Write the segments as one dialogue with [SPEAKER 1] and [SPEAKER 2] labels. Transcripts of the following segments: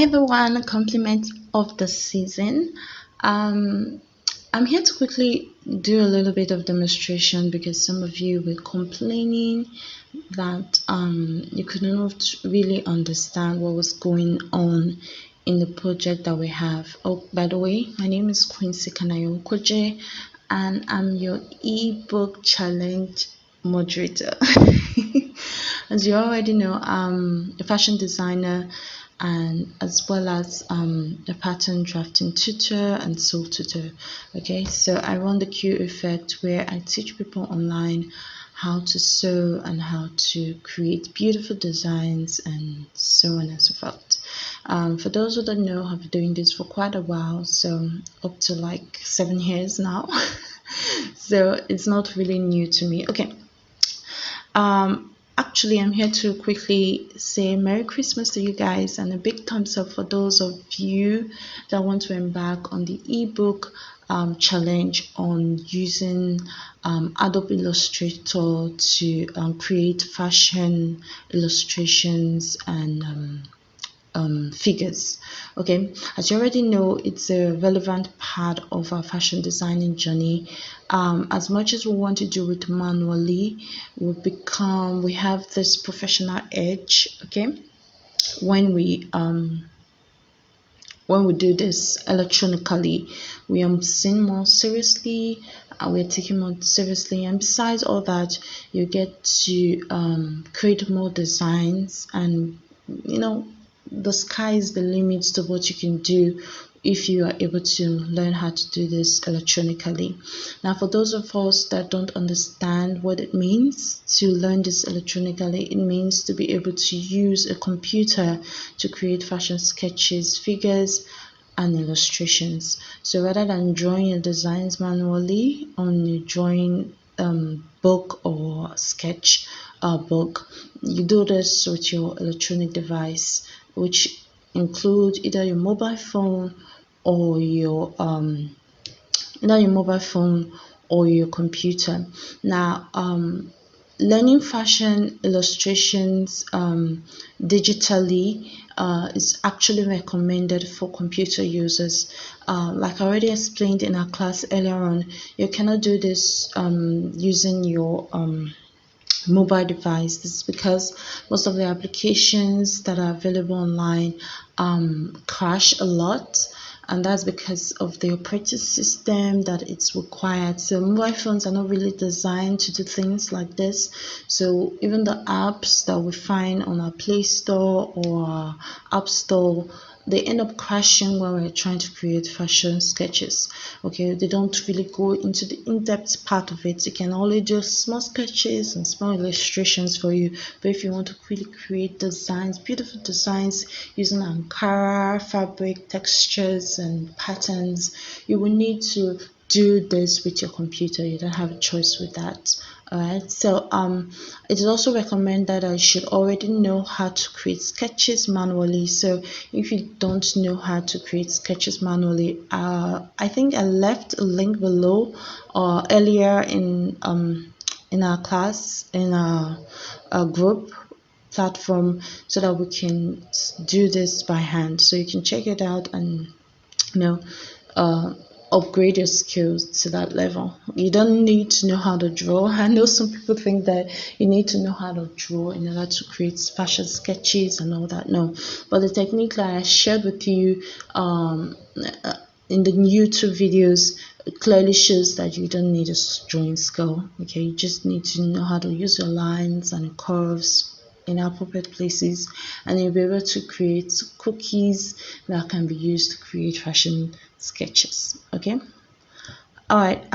[SPEAKER 1] everyone, compliment of the season. Um, I'm here to quickly do a little bit of demonstration because some of you were complaining that you could not really understand what was going on in the project that we have. Oh, by the way, my name is Quincy Kanayo Koje, and I'm your ebook challenge moderator. As you already know, I'm a fashion designer and as well as a pattern drafting tutor and sew tutor. Okay, so I run the Q effect where I teach people online how to sew and how to create beautiful designs and so on and so forth. For those who don't know, I've been doing this for quite a while, so up to like 7 years now. So it's not really new to me. Okay. Actually, I'm here to quickly say Merry Christmas to you guys and a big thumbs up for those of you that want to embark on the ebook challenge on using Adobe Illustrator to create fashion illustrations and figures. Okay, as you already know, it's a relevant part of our fashion designing journey. As much as we want to do it manually, we have this professional edge. Okay, when we do this electronically, we are seen more seriously, we're taking more seriously, and besides all that, you get to create more designs, and the sky is the limit to what you can do if you are able to learn how to do this electronically. Now, for those of us that don't understand what it means to learn this electronically, it means to be able to use a computer to create fashion sketches, figures, and illustrations. So rather than drawing your designs manually on your drawing book or sketch book, you do this with your electronic device, which include either your mobile phone or your computer. Now, learning fashion illustrations digitally is actually recommended for computer users. Like I already explained in our class earlier on, you cannot do this using your mobile device. This is because most of the applications that are available online crash a lot, and that's because of the operating system that it's required. So mobile phones are not really designed to do things like this. So even the apps that we find on our Play Store or our App Store, they end up crashing when we're trying to create fashion sketches. Okay, they don't really go into the in-depth part of it. You can only do small sketches and small illustrations for you. But if you want to really create designs, beautiful designs using Ankara fabric textures and patterns, you will need to do this with your computer. You don't have a choice with that. Alright, so it is also recommended that I should already know how to create sketches manually. So if you don't know how to create sketches manually, I think I left a link below or earlier in our class, in our group platform, so that we can do this by hand. So you can check it out and upgrade your skills to that level. You don't need to know how to draw. I know some people think that you need to know how to draw in order to create fashion sketches and all that. No, but the technique that I shared with you in the YouTube videos clearly shows that you don't need a drawing skill. Okay, you just need to know how to use your lines and curves in appropriate places, and you'll be able to create cookies that can be used to create fashion sketches. Okay, all right.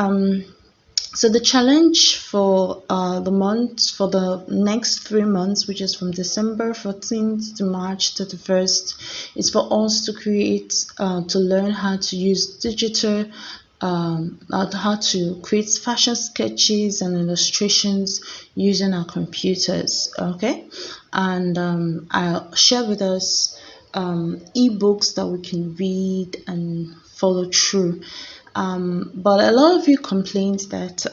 [SPEAKER 1] So the challenge for the next 3 months, which is from December 14th to March 31st, is for us to to learn how to use digital, how to create fashion sketches and illustrations using our computers. Okay, and I'll share with us ebooks that we can read and follow through. But a lot of you complained that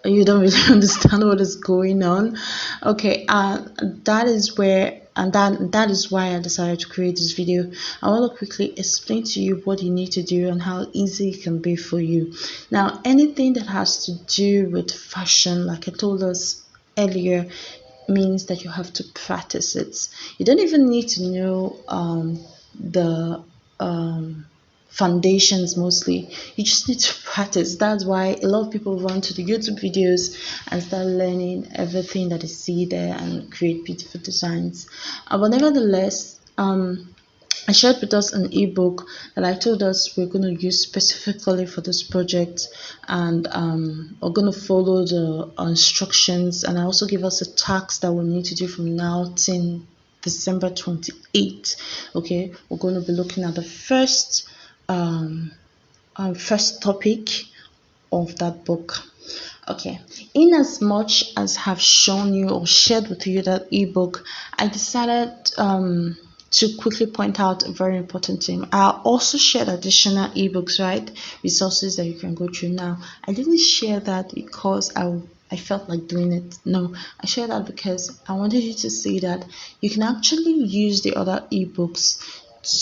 [SPEAKER 1] you don't really understand what is going on. Okay, that is where and that is why I decided to create this video. I want to quickly explain to you what you need to do and how easy it can be for you. Now, anything that has to do with fashion, like I told us earlier, means that you have to practice it. You don't even need to know the foundations. Mostly you just need to practice. That's why a lot of people run to the YouTube videos and start learning everything that they see there and create beautiful designs. But nevertheless, I shared with us an ebook that I told us we're going to use specifically for this project, and we're going to follow the instructions, and I also give us a task that we need to do from now till December 28th. Okay, we're going to be looking at the first topic of that book. Okay, in as much as have shown you or shared with you that ebook, I decided to quickly point out a very important thing. I also shared additional ebooks, right? Resources that you can go through. Now, I didn't share that because I felt like doing it. No, I shared that because I wanted you to see that you can actually use the other ebooks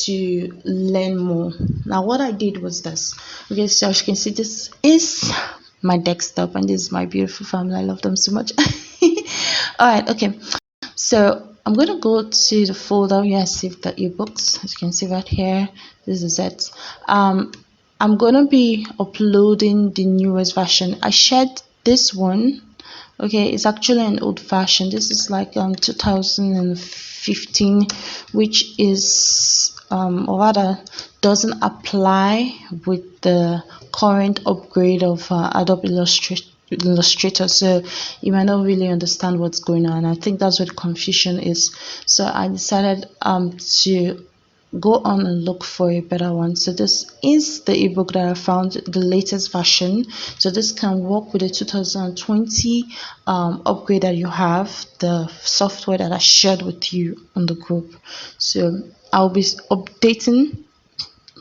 [SPEAKER 1] to learn more. Now, what I did was this. Okay, so as you can see, this is my desktop and this is my beautiful family. I love them so much. All right, okay, so I'm going to go to the folder where I saved the ebooks. As you can see right here, this is it. I'm going to be uploading the newest version. I shared this one. Okay, it's actually an old version. This is like 2015, which is or rather doesn't apply with the current upgrade of Adobe Illustrator, so you might not really understand what's going on. I think that's where the confusion is. So I decided to go on and look for a better one. So this is the ebook that I found, the latest version. So this can work with the 2020 upgrade that you have, the software that I shared with you on the group. So I'll be updating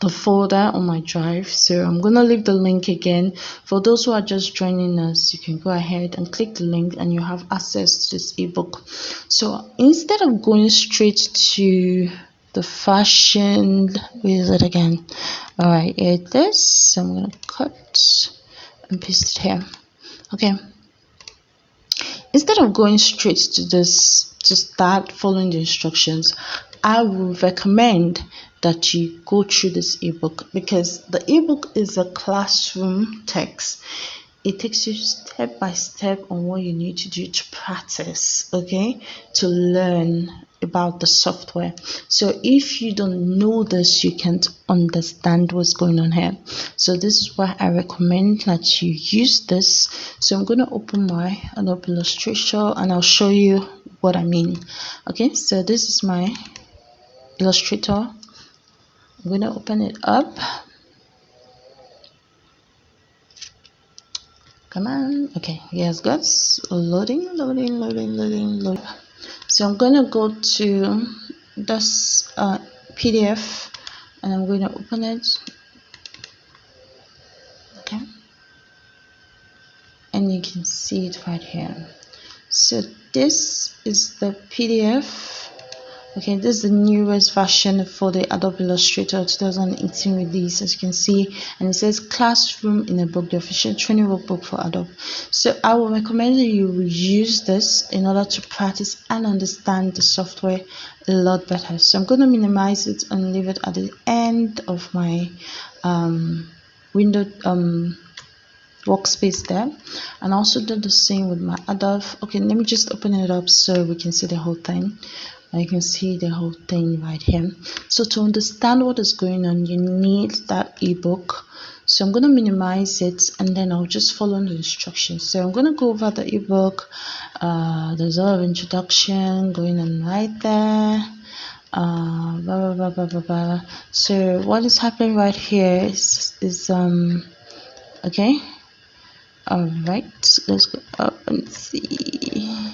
[SPEAKER 1] the folder on my drive, so I'm gonna leave the link again. For those who are just joining us, you can go ahead and click the link and you have access to this ebook. So instead of going straight to the fashion, where is it again? All right, here it is. So I'm gonna cut and paste it here. Okay, instead of going straight to this to start following the instructions, I would recommend that you go through this ebook, because the ebook is a classroom text. It takes you step by step on what you need to do to practice, okay, to learn about the software. So if you don't know this, you can't understand what's going on here. So this is why I recommend that you use this. So I'm going to open my Adobe Illustrator and I'll show you what I mean. Okay, so this is my Illustrator. I'm going to open it up. Come on. Okay, yes, guys, loading. So I'm going to go to this PDF and I'm going to open it. Okay, and you can see it right here. So this is the PDF. Okay, this is the newest version for the Adobe Illustrator 2018 release, as you can see, and it says Classroom in a Book, the official training workbook for Adobe. So I would recommend that you use this in order to practice and understand the software a lot better. So I'm going to minimize it and leave it at the end of my window workspace there, and also do the same with my Adobe. Okay, let me just open it up so we can see the whole thing. You can see the whole thing right here. So to understand what is going on, you need that ebook. So I'm going to minimize it and then I'll just follow the instructions. So I'm going to go over the ebook. There's a lot of introduction going on right there. So what is happening right here is okay. All right, let's go up and see.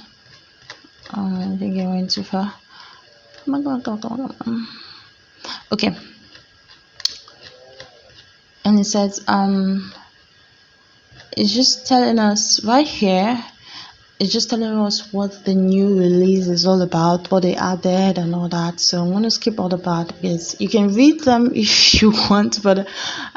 [SPEAKER 1] I think I went too far. Come on. Okay, and it says it's just telling us right here it's just telling us what the new release is all about, what they added and all that. So I'm going to skip all the part because you can read them if you want, but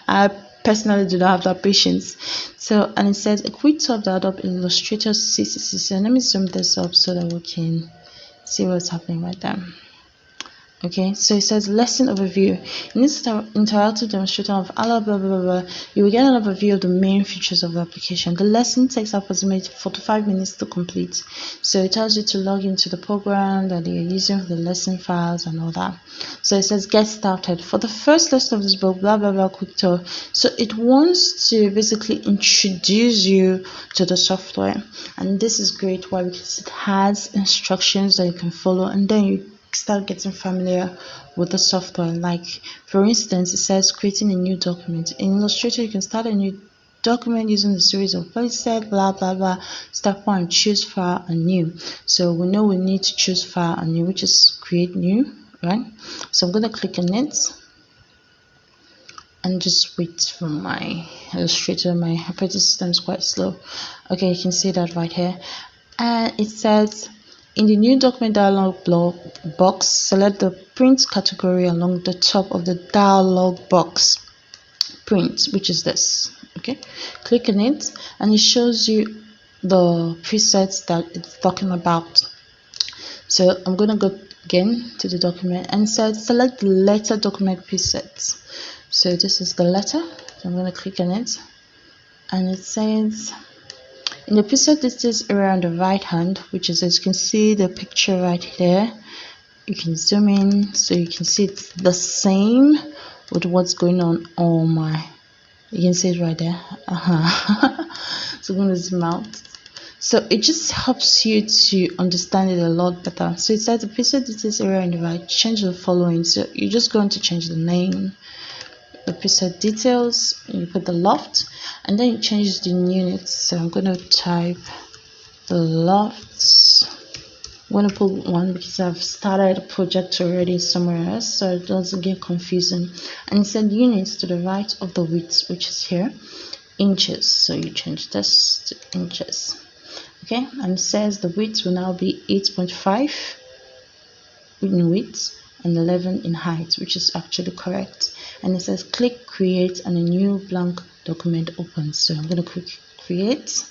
[SPEAKER 1] I personally do not have that patience. So, and it says a quick tour of the Adobe Illustrator CCC. So let me zoom this up so that we can see what's happening right there. Okay, so it says lesson overview. In this interactive demonstration of blah blah blah blah, you will get an overview of the main features of the application. The lesson takes approximately 45 minutes to complete. So it tells you to log into the program that you're using for the lesson files and all that. So it says get started. For the first lesson of this book, blah blah blah, quick tour. So it wants to basically introduce you to the software, and this is great. Why? Because it has instructions that you can follow, and then you start getting familiar with the software. Like for instance, it says creating a new document. In Illustrator, you can start a new document using the series of preset, blah blah blah. Step 1, choose file and new. So we know we need to choose file and new, which is create new, right? So I'm going to click on it and just wait for my Illustrator. My operating system is quite slow. Okay, you can see that right here, and it says in the new document dialog box, select the print category along the top of the dialog box. Print, which is this. Okay, click on it and it shows you the presets that it's talking about. So I'm going to go again to the document and it says select the letter document presets. So this is the letter. So I'm going to click on it and it says in the preset details area on the right hand, which is, as you can see the picture right here, you can zoom in so you can see it's the same with what's going on my, you can see it right there. So I'm going to zoom out. So it just helps you to understand it a lot better. So it says the preset details area on the right, change the following. So you're just going to change the name, the preset details, you put the loft, and then you change the units. So I'm going to type the lofts. I'm going to put 1 because I've started a project already somewhere else, so it doesn't get confusing. And it said units to the right of the width, which is here, inches. So you change this to inches. Okay, and it says the width will now be 8.5 in width and 11 in height, which is actually correct. And it says click create and a new blank document opens. So I'm going to click create.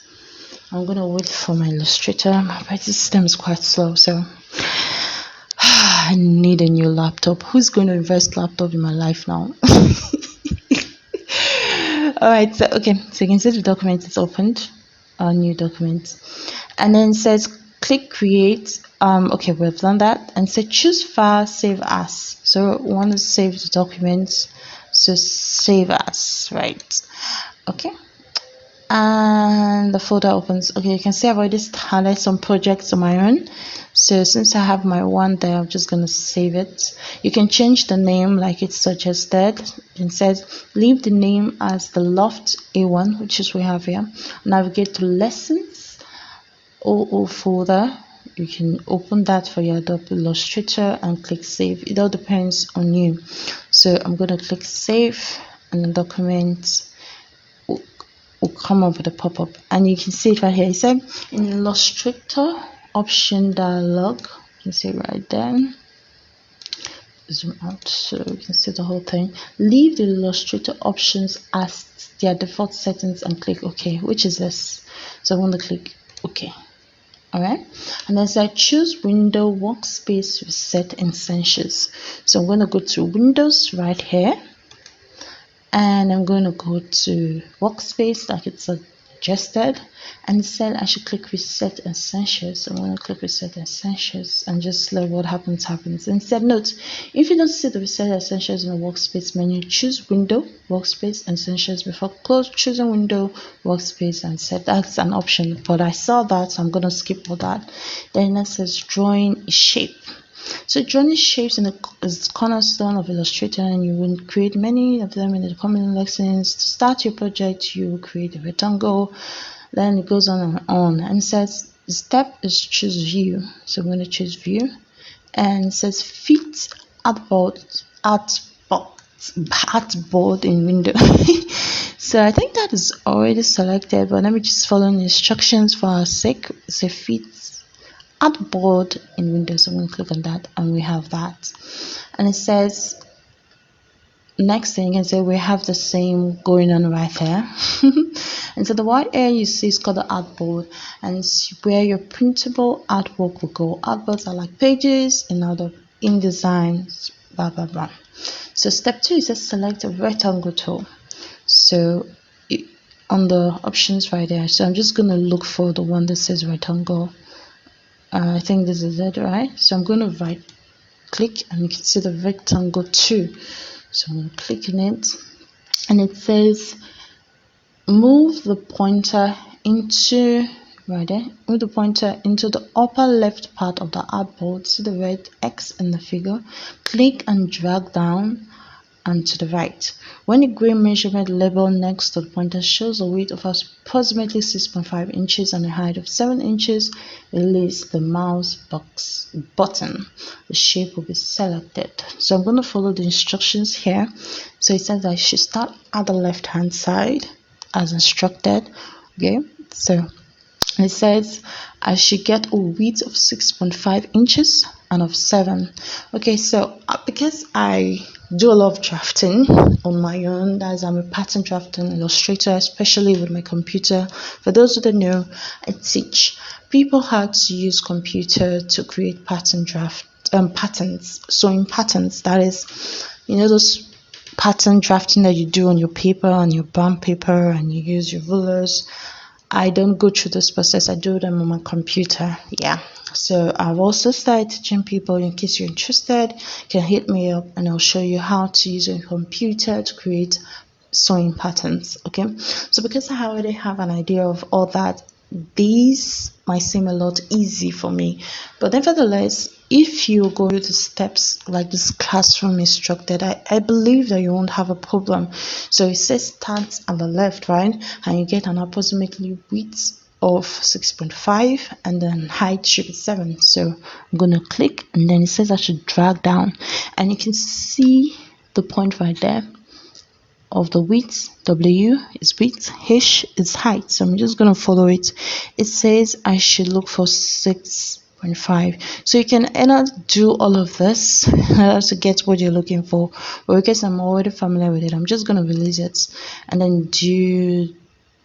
[SPEAKER 1] I'm going to wait for my Illustrator. My operating system is quite slow, so I need a new laptop. Who's going to invest laptop in my life now? Alright, so okay, so you can see the document is opened, a new document, and then it says click create. Okay, we've done that, and say choose file, save as. So we want to save the document, so save as, right? Okay, and the folder opens. Okay, you can see I've already started some projects on my own. So since I have my one there, I'm just going to save it. You can change the name like it's suggested. It says leave the name as the loft A1, which is we have here. Navigate to lessons, OO folder. You can open that for your Adobe Illustrator and click save. It all depends on you. So I'm going to click save, and the document will come up with a pop-up, and you can see it right here. It said in Illustrator option dialog, you can see it right there. Zoom out so you can see the whole thing. Leave the Illustrator options as their default settings and click OK, which is this. So I'm going to click OK. Alright, and then I choose window workspace reset essentials. So I'm going to go to Windows right here, and I'm going to go to workspace like it's suggested, and it said I should click reset essentials. So I'm going to click reset essentials and just let what happens. And it said note, if you don't see the reset essentials in the workspace menu, choose window workspace essentials before choosing window workspace, and said that's an option, but I saw that, so I'm going to skip all that. Then it says drawing a shape. So drawing shapes is the cornerstone of Illustrator, and you will create many of them in the coming lessons. To start your project, you will create a rectangle, then it goes on and on. And it says the step is choose view. So I'm going to choose view, and it says fit artboard in window. So I think that is already selected, but let me just follow the instructions for our sake. So fit artboard in Windows. I'm going to click on that, and we have that. And it says, next thing you can say we have the same going on right here. And so the white area you see is called the artboard, and it's where your printable artwork will go. Artboards are like pages in other InDesign, blah blah blah. So step 2 is just select a rectangle tool. So on the options right there, so I'm just going to look for the one that says rectangle. I think this is it, right? So I'm going to right click, and you can see the rectangle 2. So I'm going to click on it, and it says move the pointer into move the pointer into the upper left part of the artboard. See the red X in the figure. Click and drag down and to the right. When the gray measurement label next to the pointer shows a width of approximately 6.5 inches and a height of 7 inches, release the mouse box button. The shape will be selected. So I'm going to follow the instructions here. So it says I should start at the left hand side as instructed. Okay, so it says I should get a width of 6.5 inches and of 7. Okay, so because I do a lot of drafting on my own, as I'm a pattern drafting illustrator, especially with my computer. For those who don't know, I teach people how to use computer to create patterns, sewing patterns. That is, you know, those pattern drafting that you do on your paper, on your brown paper, and you use your rulers. I don't go through this process. I do them on my computer. Yeah. So I've also started teaching people. In case you're interested, you can hit me up and I'll show you how to use your computer to create sewing patterns. Okay. So because I already have an idea of all that, these might seem a lot easy for me, but nevertheless, if you go through the steps like this classroom instructed, I believe that you won't have a problem. So it says start on the left, right, and you get an approximately width of 6.5 and then height should be 7. So I'm gonna click, and then it says I should drag down, and you can see the point right there of the width. W is width, H is height. So I'm just going to follow it. It says I should look for 6.5. So you can either do all of this to get what you're looking for, but because I'm already familiar with it, I'm just going to release it and then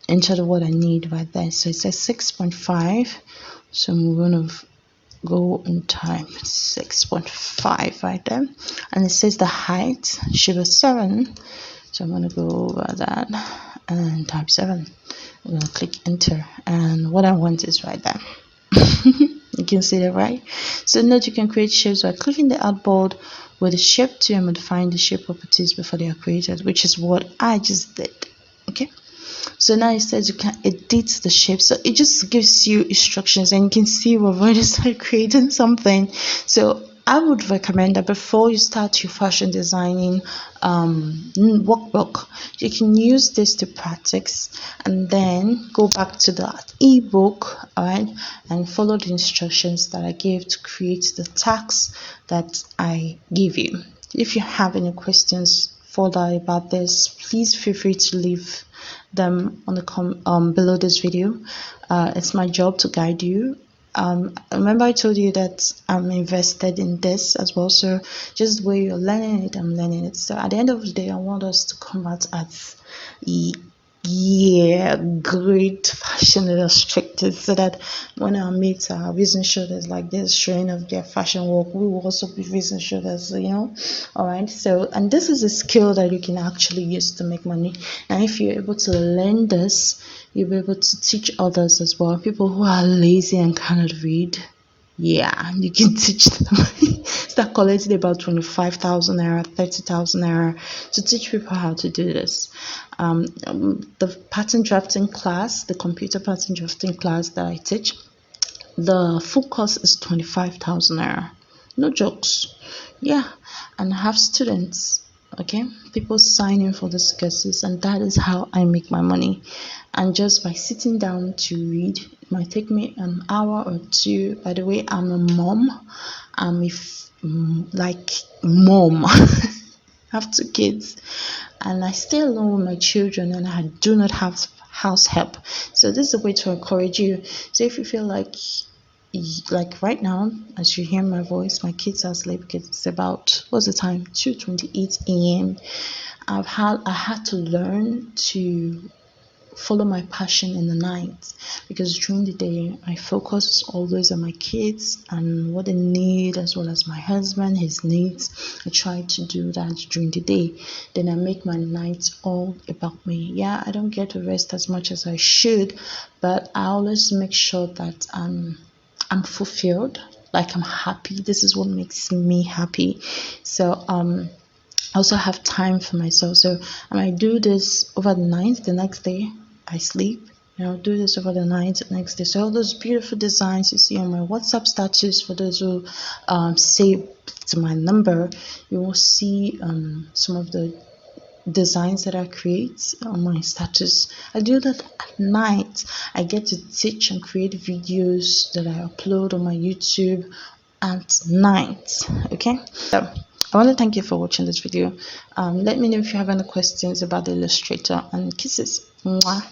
[SPEAKER 1] enter what I need right there. So it says 6.5. So I'm going to go and type 6.5 right there, and it says the height should be 7. So I'm going to go over that and type 7. I'm going to click enter, and what I want is right there. You can see that, right? So note you can create shapes by clicking the artboard with the shape tool and modifying the shape properties before they are created, which is what I just did. Okay. So now it says you can edit the shape. So it just gives you instructions, and you can see we've already started creating something. So I would recommend that before you start your fashion designing workbook, you can use this to practice and then go back to that ebook, alright, and follow the instructions that I gave to create the tags that I give you. If you have any questions further about this, please feel free to leave them on the below this video. It's my job to guide you. Remember I told you that I'm invested in this as well, so just the way you're learning it, I'm learning it. So at the end of the day, I want us to come out as great fashion illustrators, so that when our mates are raising shoulders like this, showing off their fashion work, we will also be raising shoulders, you know. All right, so, and this is a skill that you can actually use to make money, and if you're able to learn this, you'll be able to teach others as well. People who are lazy and cannot read, yeah, you can teach them. Start collecting about 25,000 naira, 30,000 naira to teach people how to do this. The pattern drafting class, the computer pattern drafting class that I teach, the full cost is 25,000 naira. No jokes. Yeah, and I have students. Okay, people signing for these courses, and that is how I make my money. And just by sitting down to read, it might take me an hour or two. By the way, I'm a mom. I'm a mom. have two kids, and I stay alone with my children, and I do not have house help. So this is a way to encourage you. So if you feel like right now, as you hear my voice, my kids are asleep because it's about, what's the time, 2:28 a.m. I had to learn to follow my passion in the night, because during the day my focus is always on my kids and what they need, as well as my husband, his needs. I try to do that during the day, then I make my nights all about me. Yeah, I don't get to rest as much as I should, but I always make sure that I'm fulfilled, like I'm happy. This is what makes me happy. So I also have time for myself. So I might do this over the night. The next day I sleep. I'll do this over the night, next day. So all those beautiful designs you see on my WhatsApp status, for those who save to my number, you will see some of the designs that I create on my status. I do that at night. I get to teach and create videos that I upload on my YouTube at night. Okay, so I want to thank you for watching this video. Let me know if you have any questions about the Illustrator, and kisses. Mwah.